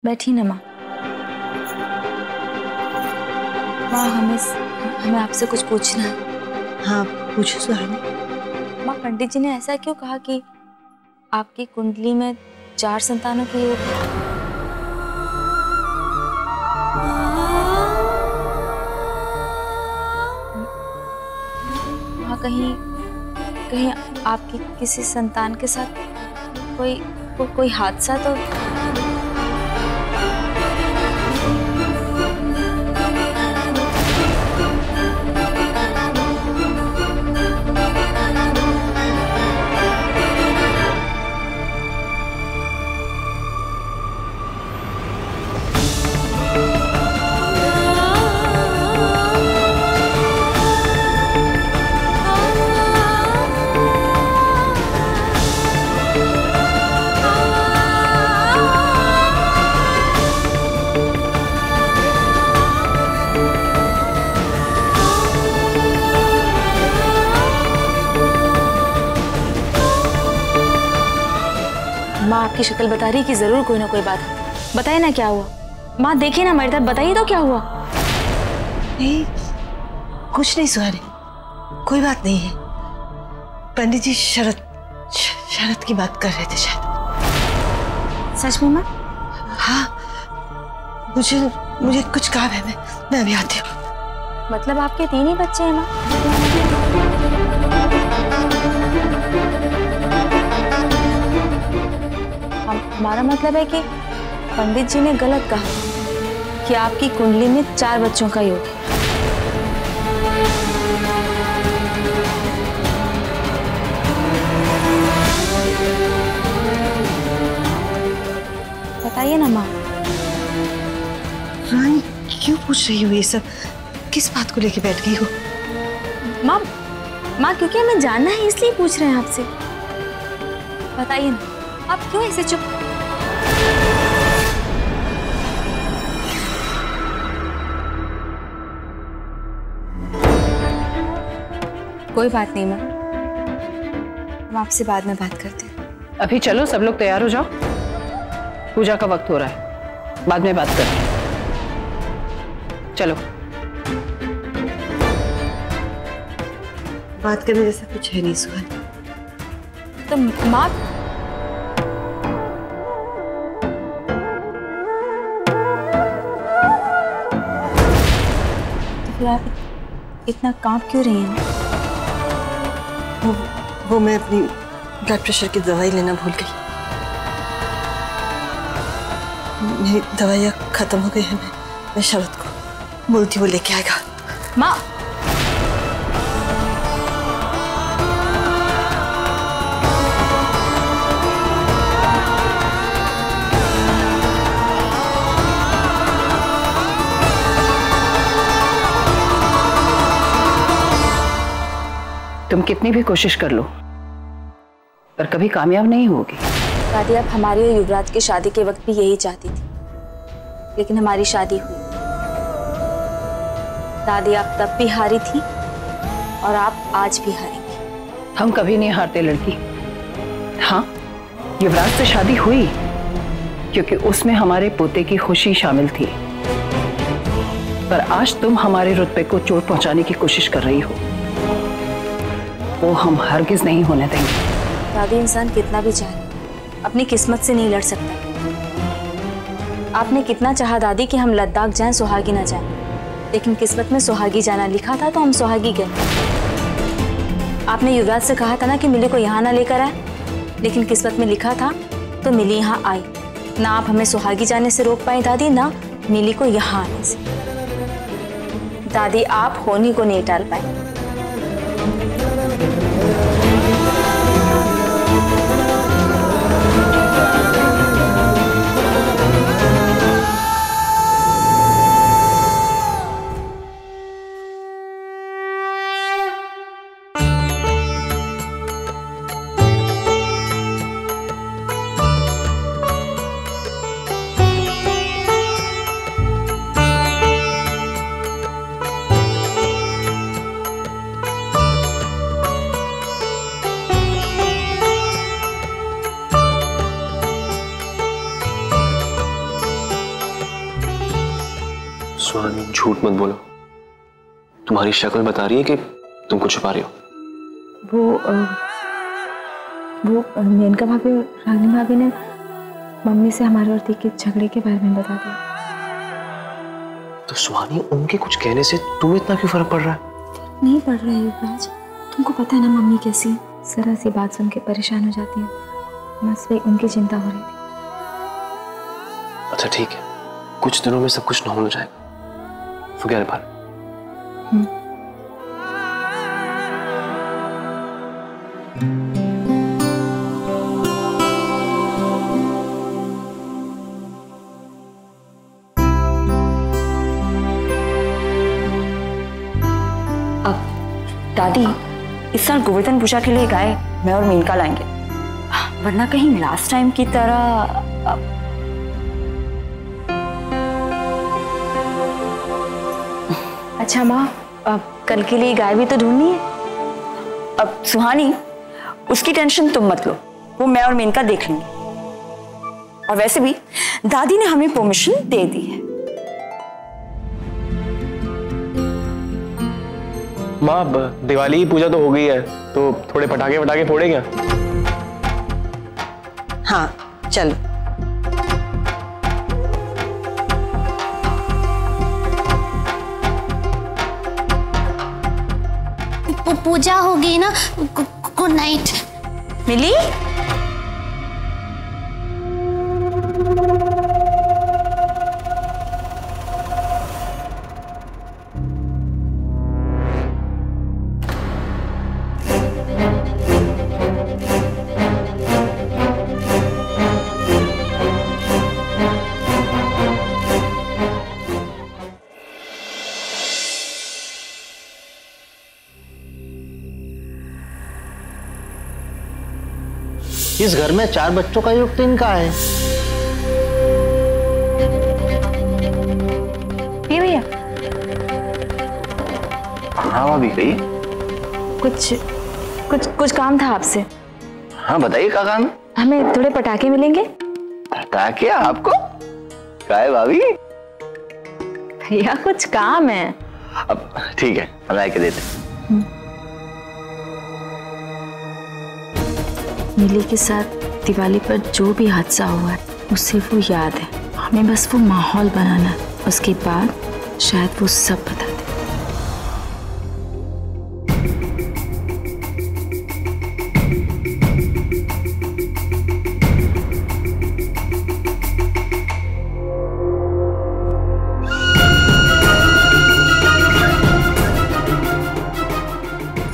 बैठी ना माँ। माँ हमें आपसे कुछ पूछना है। हाँ पूछो सुहानी। माँ, पंडित जी ने ऐसा क्यों कहा कि आपकी कुंडली में 4 संतानों की योग है? माँ, कहीं आपकी किसी संतान के साथ कोई हादसा तो? माँ, आपकी शक्ल बता रही कि जरूर कोई ना कोई बात है। बताइए ना क्या हुआ। माँ देखिए ना मेरी तरफ, बताइए तो क्या हुआ। नहीं कुछ नहीं सुहानी, कोई बात नहीं है। पंडित जी शरत की बात कर रहे थे शायद। सच में माँ? हाँ मुझे कुछ काम है, मैं अभी आती हूँ। मतलब आपके 3 ही बच्चे हैं माँ? हमारा मतलब है कि पंडित जी ने गलत कहा कि आपकी कुंडली में 4 बच्चों का योग है। बताइए ना माँ। रानी क्यों पूछ रही हो ये सब? किस बात को लेके बैठ गई हो? माँ क्योंकि हमें जानना है इसलिए पूछ रहे हैं आपसे। बताइए ना, आप क्यों ऐसे चुप? कोई बात नहीं माँ, हम आपसे बाद में बात करते हैं। अभी चलो, सब लोग तैयार हो जाओ, पूजा का वक्त हो रहा है, बाद में बात करते हैं। चलो। बात करने जैसा कुछ है नहीं सुहानी। तो माँ, तो फिर आप इतना कांप क्यों रही हैं? वो मैं अपनी ब्लड प्रेशर की दवाई लेना भूल गई। मेरी दवाइयाँ खत्म हो गई है। मैं शरत को बोलती, वो लेके आएगा। माँ, तुम कितनी भी कोशिश कर लो पर कभी कामयाब नहीं होगी। दादी, आप हमारी और युवराज की शादी के वक्त भी यही चाहती थी, लेकिन हमारी शादी हुई। दादी, आप तब भी हारी थी और आप आज भी हारेंगी। हम कभी नहीं हारते लड़की। हाँ, युवराज से शादी हुई क्योंकि उसमें हमारे पोते की खुशी शामिल थी, पर आज तुम हमारे रुतबे को चोट पहुंचाने की कोशिश कर रही हो, वो हम हरगिज नहीं होने देंगे। दादी, इंसान कितना भी चाहे अपनी किस्मत से नहीं लड़ सकता। आपने कितना चाहा दादी कि हम लद्दाख जाएं, सुहागी ना जाएं, लेकिन किस्मत में सुहागी जाना लिखा था तो हम सुहागी गए। आपने युवराज से कहा था ना कि मिली को यहाँ ना लेकर आए, लेकिन किस्मत में लिखा था तो मिली यहाँ आई। ना आप हमें सुहागी जाने से रोक पाए दादी, ना मिली को यहाँ आने से। दादी, आप होनी को नहीं टाल पाए। सुहानी झूठ मत बोलो, तुम्हारी शक्ल बता रही है कि तुम कुछ छुपा रही हो। वो मेनका भाभी और रागिनी भाभी ने मम्मी से हमारे और दी के झगड़े के बारे में बता दिया। तो सुहानी, उनके कुछ कहने से तुम्हें इतना क्यों फर्क पड़ रहा है? नहीं पड़ रहा है युवराज, तुमको पता है ना मम्मी कैसी है, जरा सी बात सुन के परेशान हो जाती है। बस वही उनकी चिंता हो रही थी। अच्छा ठीक है, कुछ दिनों में सब कुछ नॉर्मल हो जाएगा। Forget about it. दादी, इस साल गोवर्धन पूजा के लिए गाय मैं और मेनका लाएंगे, वरना कहीं लास्ट टाइम की तरह। अच्छा माँ, कल के लिए गाय भी तो ढूंढनी है। अब सुहानी, उसकी टेंशन तुम मत लो, वो मैं और मेनका देख लेंगे। और वैसे भी दादी ने हमें परमिशन दे दी है। माँ, दिवाली की पूजा तो हो गई है, तो थोड़े पटाखे वटाखे फोड़े क्या? हाँ चलो। पूजा हो गई ना, गुड नाइट। मिली? इस घर में 4 बच्चों का योग 3 का है। ये भैया, हाँ भाभी कहिए। कुछ काम था आपसे। हाँ बताइए, क्या काम है? हमें थोड़े पटाखे मिलेंगे। पटाखे आपको? क्या है भाभी? भैया कुछ काम है। अब ठीक है, हम ला के देते। मिली के साथ दिवाली पर जो भी हादसा हुआ है उसे वो याद है। हमें बस वो माहौल बनाना है, उसके बाद शायद वो सब बता दे।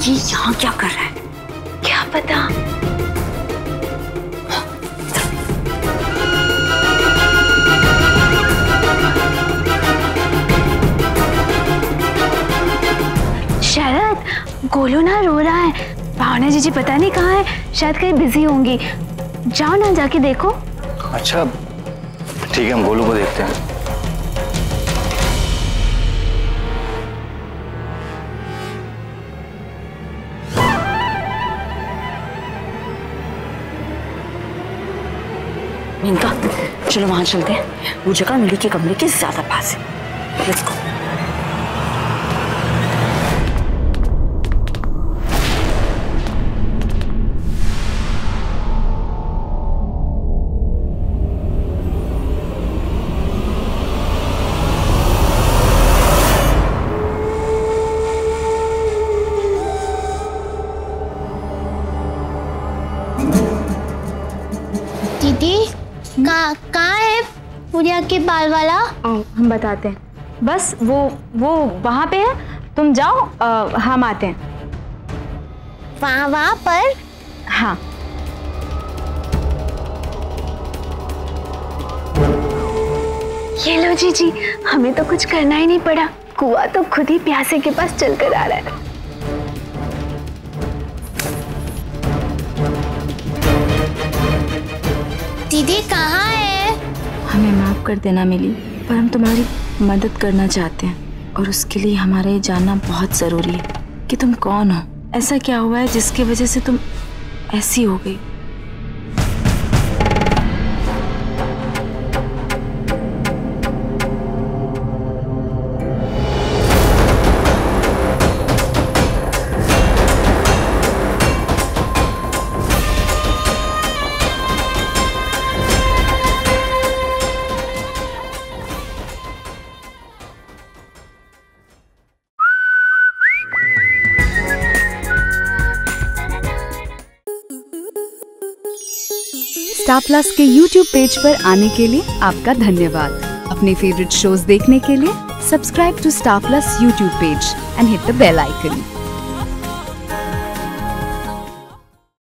ये यहाँ क्या कर रहा है? क्या पता। गोलू ना रो रहा है, भावना जीजी पता नहीं कहाँ है, शायद कहीं बिजी होंगी। जाओ ना, जाके देखो। अच्छा ठीक है, हम गोलू को देखते हैं। मेनका, चलो वहां चलते हैं, वो जगह मिली के कमरे के ज्यादा पास है। Let's go. दीदी, कहाँ है पूजा के बाल वाला? हम बताते हैं, बस वो वहाँ पे है, तुम जाओ, हम आते हैं। वहाँ पर? हाँ। ये लो जीजी, हमें तो कुछ करना ही नहीं पड़ा, कुआं तो खुद ही प्यासे के पास चलकर आ रहा है। दीदी कहाँ है? हमें माफ कर देना मिली, पर हम तुम्हारी मदद करना चाहते हैं और उसके लिए हमारा ये जानना बहुत जरूरी है कि तुम कौन हो, ऐसा क्या हुआ है जिसकी वजह से तुम ऐसी हो गई। स्टार प्लस के YouTube पेज पर आने के लिए आपका धन्यवाद। अपने फेवरेट शोज देखने के लिए subscribe to star plus YouTube page and hit the bell icon.